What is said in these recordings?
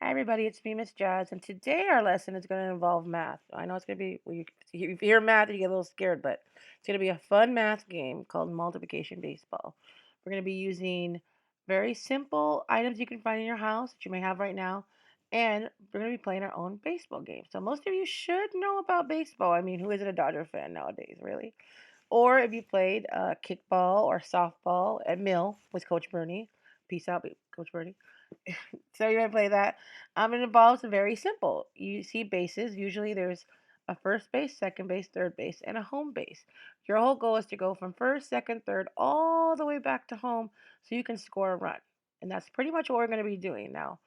Hi everybody, it's me, Miss Jazz, and today our lesson is going to involve math. I know it's going to be, well, if you hear math, you get a little scared, but it's going to be a fun math game called multiplication baseball. We're going to be using very simple items you can find in your house that you may have right now, and we're going to be playing our own baseball game. So most of you should know about baseball. I mean, who isn't a Dodger fan nowadays, really? Or if you played kickball or softball at Mill with Coach Bernie. Peace out, Coach Bernie. So you're gonna play that. It involves very simple. You see bases. Usually there's a first base, second base, third base, and a home base. Your whole goal is to go from first, second, third, all the way back to home so you can score a run. And that's pretty much what we're gonna be doing now.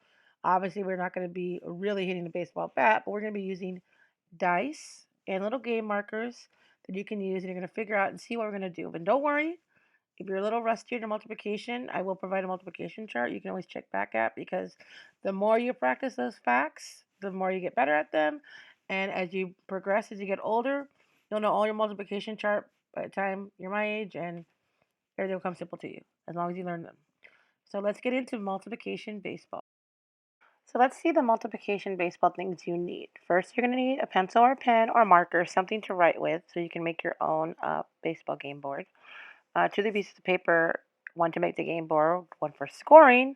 Obviously, we're not gonna be really hitting the baseball bat, but we're gonna be using dice and little game markers that you can use, and you're gonna figure out and see what we're gonna do. But don't worry, if you're a little rusty in your multiplication, I will provide a multiplication chart you can always check back at because the more you practice those facts, the more you get better at them. And as you progress, as you get older, you'll know all your multiplication chart by the time you're my age, and everything will come simple to you as long as you learn them. So let's get into multiplication baseball. So let's see the multiplication baseball things you need. First, you're going to need a pencil or a pen or a marker, something to write with so you can make your own baseball game board. Two pieces of paper, one to make the game board, one for scoring,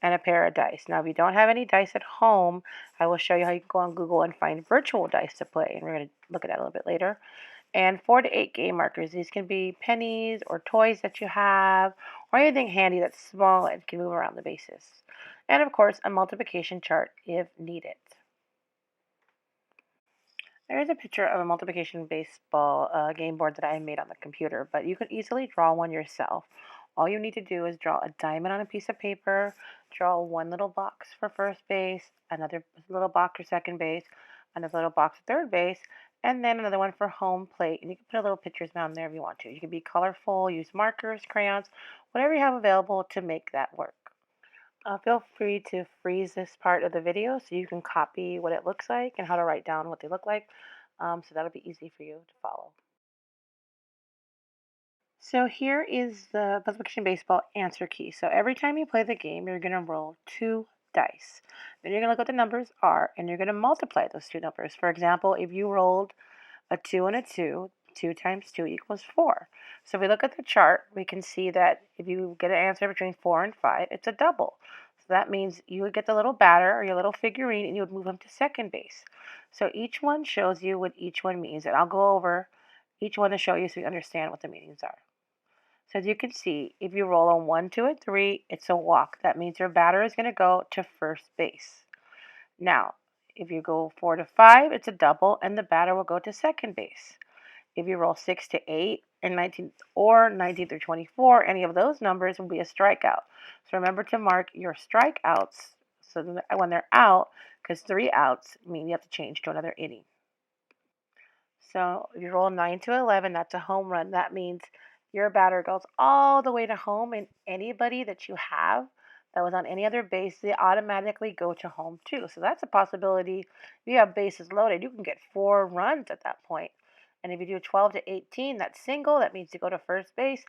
and a pair of dice. Now, if you don't have any dice at home, I will show you how you can go on Google and find virtual dice to play, and we're going to look at that a little bit later. And 4 to 8 game markers. These can be pennies or toys that you have, or anything handy that's small and can move around the bases. And of course, a multiplication chart if needed. There is a picture of a multiplication baseball game board that I made on the computer, but you could easily draw one yourself. All you need to do is draw a diamond on a piece of paper, draw one little box for first base, another little box for second base, another little box for third base, and then another one for home plate. And you can put a little pictures down there if you want to. You can be colorful, use markers, crayons, whatever you have available to make that work. Feel free to freeze this part of the video so you can copy what it looks like and how to write down what they look like. So that'll be easy for you to follow. So here is the multiplication baseball answer key. So every time you play the game, you're going to roll 2 dice. Then you're going to look what the numbers are and you're going to multiply those two numbers. For example, if you rolled a 2 and a 2, 2 times 2 equals 4. So if we look at the chart, we can see that if you get an answer between 4 and 5, it's a double. So that means you would get the little batter or your little figurine and you would move them to second base. So each one shows you what each one means, and I'll go over each one to show you so you understand what the meanings are. So as you can see, if you roll a 1, 2, and 3, it's a walk. That means your batter is going to go to first base. Now, if you go 4 to 5, it's a double, and the batter will go to second base. If you roll 6 to 8 and 19 or 19 through 24, any of those numbers will be a strikeout. So remember to mark your strikeouts so that when they're out, because 3 outs mean you have to change to another inning. So if you roll 9 to 11, that's a home run. That means your batter goes all the way to home, and anybody that you have that was on any other base, they automatically go to home too. So that's a possibility. If you have bases loaded, you can get 4 runs at that point. And if you do 12 to 18, that's single. That means you go to first base.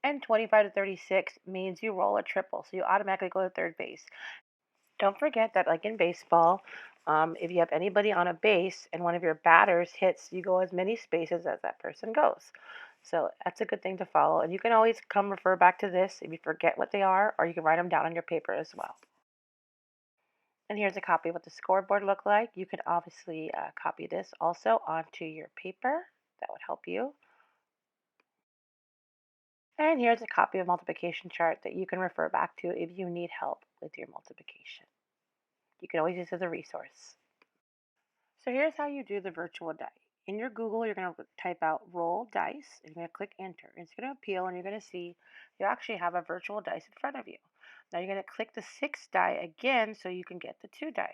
And 25 to 36 means you roll a triple. So you automatically go to third base. Don't forget that, like in baseball, if you have anybody on a base and one of your batters hits, you go as many spaces as that person goes. So that's a good thing to follow. And you can always come refer back to this if you forget what they are, or you can write them down on your paper as well. And here's a copy of what the scoreboard look like. You can obviously copy this also onto your paper. That would help you. And here's a copy of multiplication chart that you can refer back to if you need help with your multiplication. You can always use it as a resource. So here's how you do the virtual die. In your Google, you're going to type out roll dice, and you're going to click enter. It's going to appeal, and you're going to see you actually have a virtual dice in front of you. Now you're going to click the 6 die again so you can get the 2 dice.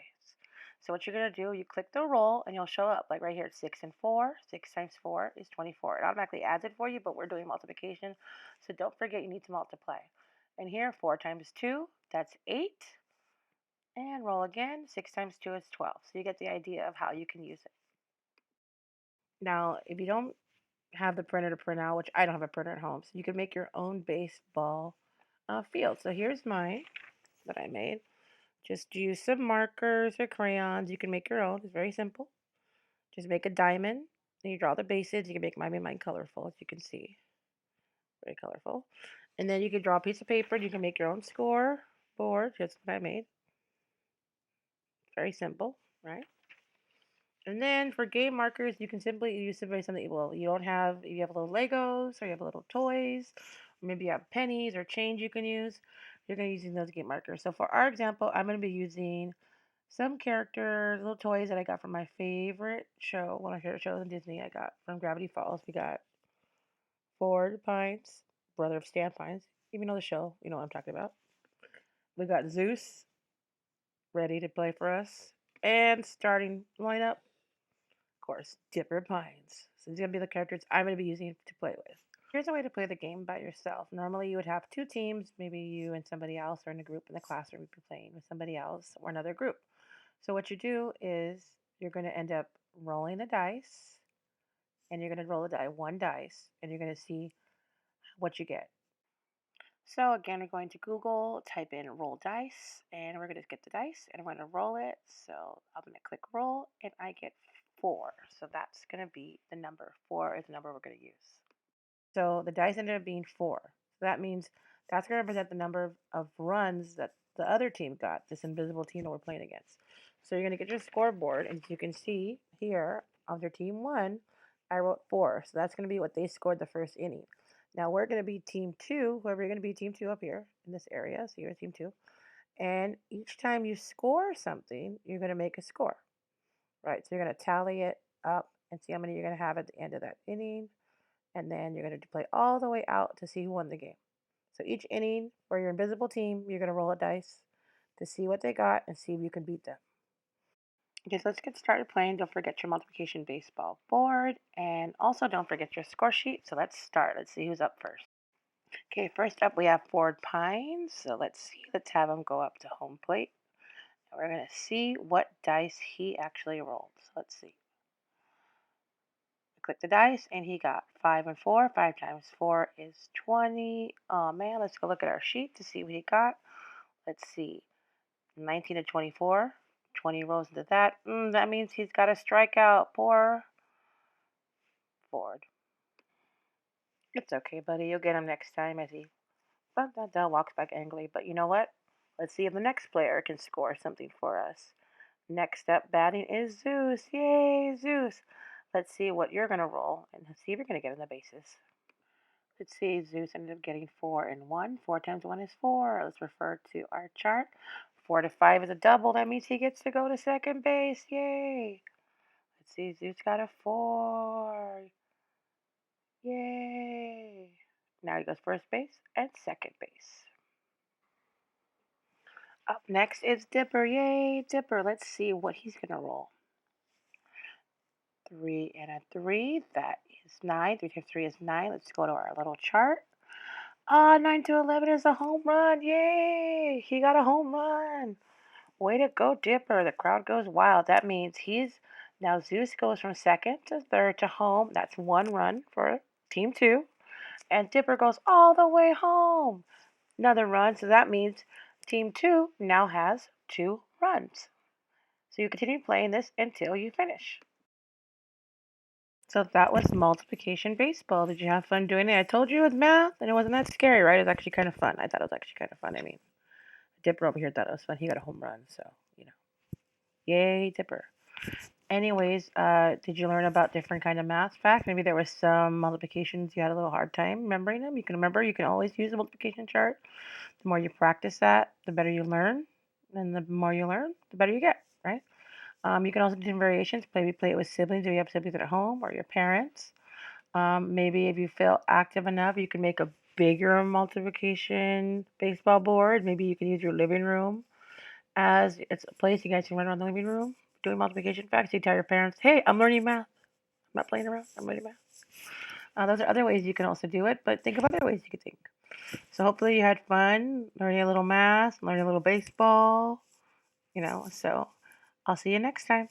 So what you're going to do, you click the roll, and you'll show up like right here, 6 and 4. 6 times 4 is 24. It automatically adds it for you, but we're doing multiplication, so don't forget you need to multiply. And here, 4 times 2, that's 8. And roll again. 6 times 2 is 12. So you get the idea of how you can use it. Now, if you don't have the printer to print out, which I don't have a printer at home, so you can make your own baseball field. So here's mine that I made. Just use some markers or crayons. You can make your own. It's very simple. Just make a diamond. And you draw the bases. You can make mine colorful, as you can see. Very colorful. And then you can draw a piece of paper. And you can make your own score board, just what I made. Very simple, right? And then for game markers, you can simply use something. Well, you don't have, if you have little Legos or you have little toys, or maybe you have pennies or change you can use, you're going to be using those game markers. So for our example, I'm going to be using some characters, little toys that I got from my favorite show, one of my favorite shows in Disney. I got from Gravity Falls. We got Ford Pines, brother of Stan Pines. Even know the show, you know what I'm talking about. We got Zeus ready to play for us. And starting lineup, of course, Dipper Pines. So these are going to be the characters I'm going to be using to play with. Here's a way to play the game by yourself. Normally, you would have two teams, maybe you and somebody else, or in a group in the classroom, you'd be playing with somebody else or another group. So, what you do is you're going to end up rolling the dice, and you're going to roll the die, one dice, and you're going to see what you get. So, again, we're going to Google, type in roll dice, and we're going to get the dice, and I'm going to roll it. So, I'm going to click roll, and I get 4. So, that's going to be the number. 4 is the number we're going to use. So the dice ended up being 4. So that means that's going to represent the number of runs that the other team got, this invisible team that we're playing against. So you're going to get your scoreboard, and you can see here under team 1, I wrote 4. So that's going to be what they scored the first inning. Now we're going to be team 2, whoever you're going to be team 2 up here in this area. So you're team 2. And each time you score something, you're going to make a score. Right? So you're going to tally it up and see how many you're going to have at the end of that inning, and then you're going to play all the way out to see who won the game. So each inning for your invisible team, you're going to roll a dice to see what they got and see if you can beat them. Okay, so let's get started playing. Don't forget your multiplication baseball board, and also don't forget your score sheet. So let's start. Let's see who's up first. Okay, first up we have Ford Pines. So let's see. Let's have him go up to home plate. And we're going to see what dice he actually rolled. So let's see. Click the dice, and he got 5 and 4. 5 times 4 is 20. Oh man, let's go look at our sheet to see what he got. Let's see. 19 to 24. 20 rolls into that. That means he's got a strikeout. Poor Ford. It's okay, buddy. You'll get him next time as he walks back angrily. But you know what? Let's see if the next player can score something for us. Next up batting is Zeus. Yay, Zeus. Let's see what you're going to roll and see if you're going to get in the bases. Let's see, Zeus ended up getting 4 and 1. 4 times 1 is 4. Let's refer to our chart. 4 to 5 is a double. That means he gets to go to second base. Yay. Let's see, Zeus got a 4. Yay. Now he goes first base and second base. Up next is Dipper. Yay, Dipper. Let's see what he's going to roll. 3 and a 3. That is 9. 3 times 3 is 9. Let's go to our little chart. 9 to 11 is a home run. Yay! He got a home run. Way to go, Dipper. The crowd goes wild. That means now Zeus goes from second to third to home. That's 1 run for team 2. And Dipper goes all the way home. Another run. So that means team 2 now has 2 runs. So you continue playing this until you finish. So that was multiplication baseball. Did you have fun doing it? I told you it was math, and it wasn't that scary, right? It was actually kind of fun. I thought it was actually kind of fun. I mean, Dipper over here thought it was fun. He got a home run, so yay, Dipper. Anyways, did you learn about different kind of math facts? Maybe there was some multiplications you had a little hard time remembering them. You can remember. You can always use a multiplication chart. The more you practice that, the better you learn, and the more you learn, the better you get, right? You can also do different variations. Maybe play it with siblings if you have siblings at home or your parents. Maybe if you feel active enough, you can make a bigger multiplication baseball board. Maybe you can use your living room as it's a place you guys can run around the living room doing multiplication facts. You tell your parents, hey, I'm learning math. I'm not playing around. I'm learning math. Those are other ways you can also do it, but think of other ways you could think. So hopefully you had fun learning a little math, learning a little baseball, So I'll see you next time.